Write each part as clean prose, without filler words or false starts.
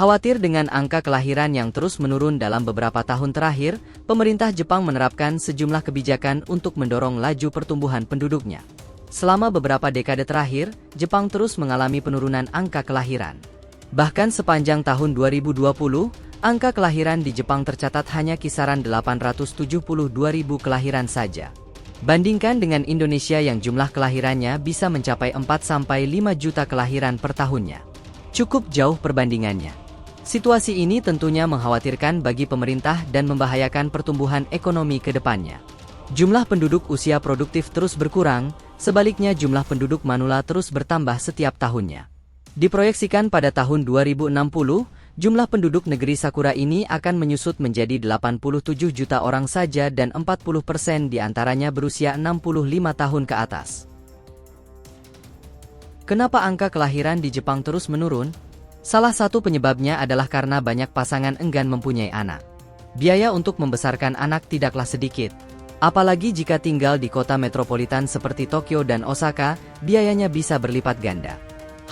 Khawatir dengan angka kelahiran yang terus menurun dalam beberapa tahun terakhir, pemerintah Jepang menerapkan sejumlah kebijakan untuk mendorong laju pertumbuhan penduduknya. Selama beberapa dekade terakhir, Jepang terus mengalami penurunan angka kelahiran. Bahkan sepanjang tahun 2020, angka kelahiran di Jepang tercatat hanya kisaran 872.000 kelahiran saja. Bandingkan dengan Indonesia yang jumlah kelahirannya bisa mencapai 4-5 juta kelahiran per tahunnya. Cukup jauh perbandingannya. Situasi ini tentunya mengkhawatirkan bagi pemerintah dan membahayakan pertumbuhan ekonomi ke depannya. Jumlah penduduk usia produktif terus berkurang, sebaliknya jumlah penduduk manula terus bertambah setiap tahunnya. Diproyeksikan pada tahun 2060, jumlah penduduk negeri Sakura ini akan menyusut menjadi 87 juta orang saja dan 40% diantaranya berusia 65 tahun ke atas. Kenapa angka kelahiran di Jepang terus menurun? Salah satu penyebabnya adalah karena banyak pasangan enggan mempunyai anak. Biaya untuk membesarkan anak tidaklah sedikit. Apalagi jika tinggal di kota metropolitan seperti Tokyo dan Osaka, biayanya bisa berlipat ganda.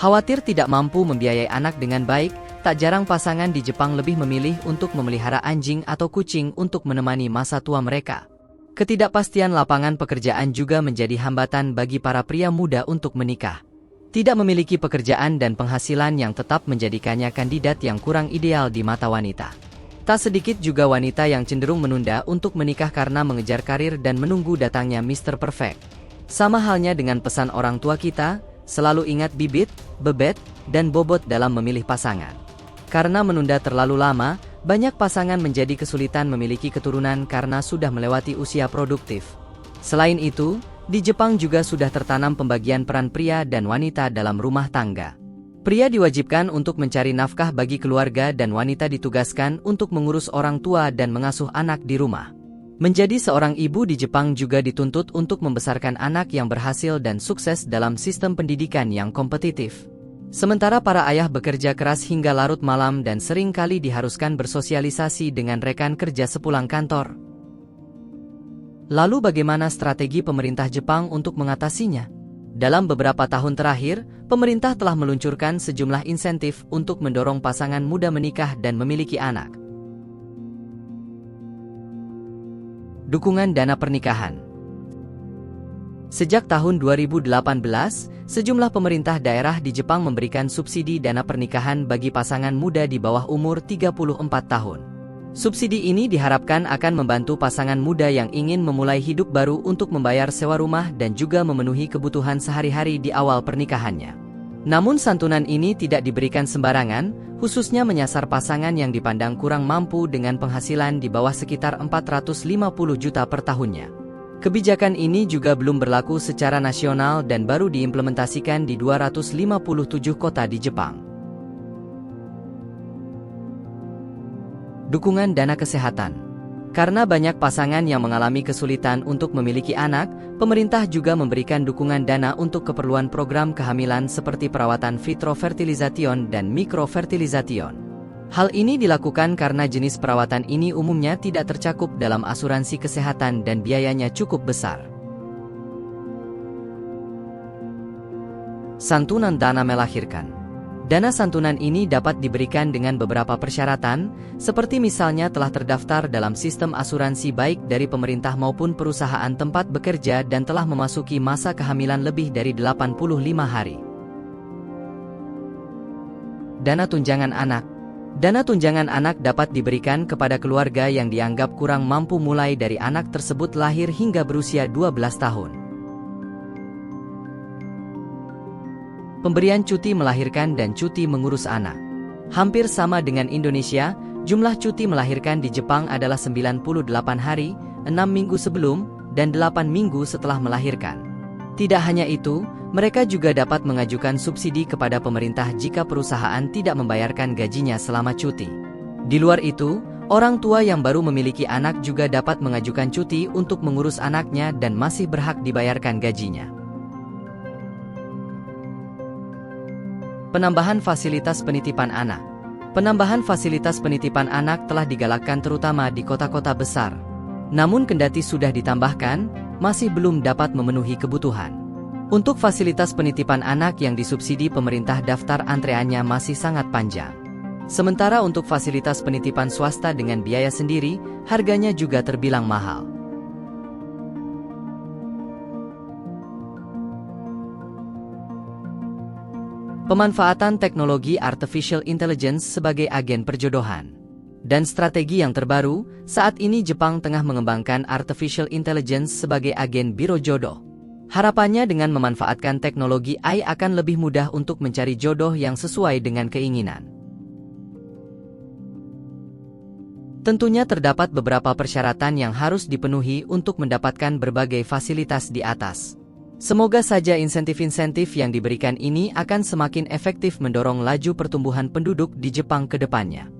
Khawatir tidak mampu membiayai anak dengan baik, tak jarang pasangan di Jepang lebih memilih untuk memelihara anjing atau kucing untuk menemani masa tua mereka. Ketidakpastian lapangan pekerjaan juga menjadi hambatan bagi para pria muda untuk menikah. Tidak memiliki pekerjaan dan penghasilan yang tetap menjadikannya kandidat yang kurang ideal di mata wanita. Tak sedikit juga wanita yang cenderung menunda untuk menikah karena mengejar karir dan menunggu datangnya Mr. Perfect. Sama halnya dengan pesan orang tua kita, selalu ingat bibit, bebet, dan bobot dalam memilih pasangan. Karena menunda terlalu lama, banyak pasangan menjadi kesulitan memiliki keturunan karena sudah melewati usia produktif. Selain itu, di Jepang juga sudah tertanam pembagian peran pria dan wanita dalam rumah tangga. Pria diwajibkan untuk mencari nafkah bagi keluarga dan wanita ditugaskan untuk mengurus orang tua dan mengasuh anak di rumah. Menjadi seorang ibu di Jepang juga dituntut untuk membesarkan anak yang berhasil dan sukses dalam sistem pendidikan yang kompetitif. Sementara para ayah bekerja keras hingga larut malam dan sering kali diharuskan bersosialisasi dengan rekan kerja sepulang kantor. Lalu bagaimana strategi pemerintah Jepang untuk mengatasinya? Dalam beberapa tahun terakhir, pemerintah telah meluncurkan sejumlah insentif untuk mendorong pasangan muda menikah dan memiliki anak. Dukungan dana pernikahan. Sejak tahun 2018, sejumlah pemerintah daerah di Jepang memberikan subsidi dana pernikahan bagi pasangan muda di bawah umur 34 tahun. Subsidi ini diharapkan akan membantu pasangan muda yang ingin memulai hidup baru untuk membayar sewa rumah dan juga memenuhi kebutuhan sehari-hari di awal pernikahannya. Namun santunan ini tidak diberikan sembarangan, khususnya menyasar pasangan yang dipandang kurang mampu dengan penghasilan di bawah sekitar 450 juta per tahunnya. Kebijakan ini juga belum berlaku secara nasional dan baru diimplementasikan di 257 kota di Jepang. Dukungan dana kesehatan. Karena banyak pasangan yang mengalami kesulitan untuk memiliki anak, pemerintah juga memberikan dukungan dana untuk keperluan program kehamilan seperti perawatan vitrofertilization dan mikrofertilization. Hal ini dilakukan karena jenis perawatan ini umumnya tidak tercakup dalam asuransi kesehatan dan biayanya cukup besar. Santunan dana melahirkan. Dana santunan ini dapat diberikan dengan beberapa persyaratan, seperti misalnya telah terdaftar dalam sistem asuransi baik dari pemerintah maupun perusahaan tempat bekerja dan telah memasuki masa kehamilan lebih dari 85 hari. Dana tunjangan anak. Dana tunjangan anak dapat diberikan kepada keluarga yang dianggap kurang mampu mulai dari anak tersebut lahir hingga berusia 12 tahun. Pemberian cuti melahirkan dan cuti mengurus anak. Hampir sama dengan Indonesia, jumlah cuti melahirkan di Jepang adalah 98 hari, 6 minggu sebelum, dan 8 minggu setelah melahirkan. Tidak hanya itu, mereka juga dapat mengajukan subsidi kepada pemerintah jika perusahaan tidak membayarkan gajinya selama cuti. Di luar itu, orang tua yang baru memiliki anak juga dapat mengajukan cuti untuk mengurus anaknya dan masih berhak dibayarkan gajinya. Penambahan fasilitas penitipan anak. Penambahan fasilitas penitipan anak telah digalakkan terutama di kota-kota besar. Namun kendati sudah ditambahkan, masih belum dapat memenuhi kebutuhan. Untuk fasilitas penitipan anak yang disubsidi pemerintah daftar antreannya masih sangat panjang. Sementara untuk fasilitas penitipan swasta dengan biaya sendiri, harganya juga terbilang mahal. Pemanfaatan teknologi artificial intelligence sebagai agen perjodohan. Dan strategi yang terbaru, saat ini Jepang tengah mengembangkan artificial intelligence sebagai agen biro jodoh. Harapannya dengan memanfaatkan teknologi AI akan lebih mudah untuk mencari jodoh yang sesuai dengan keinginan. Tentunya terdapat beberapa persyaratan yang harus dipenuhi untuk mendapatkan berbagai fasilitas di atas. Semoga saja insentif-insentif yang diberikan ini akan semakin efektif mendorong laju pertumbuhan penduduk di Jepang ke depannya.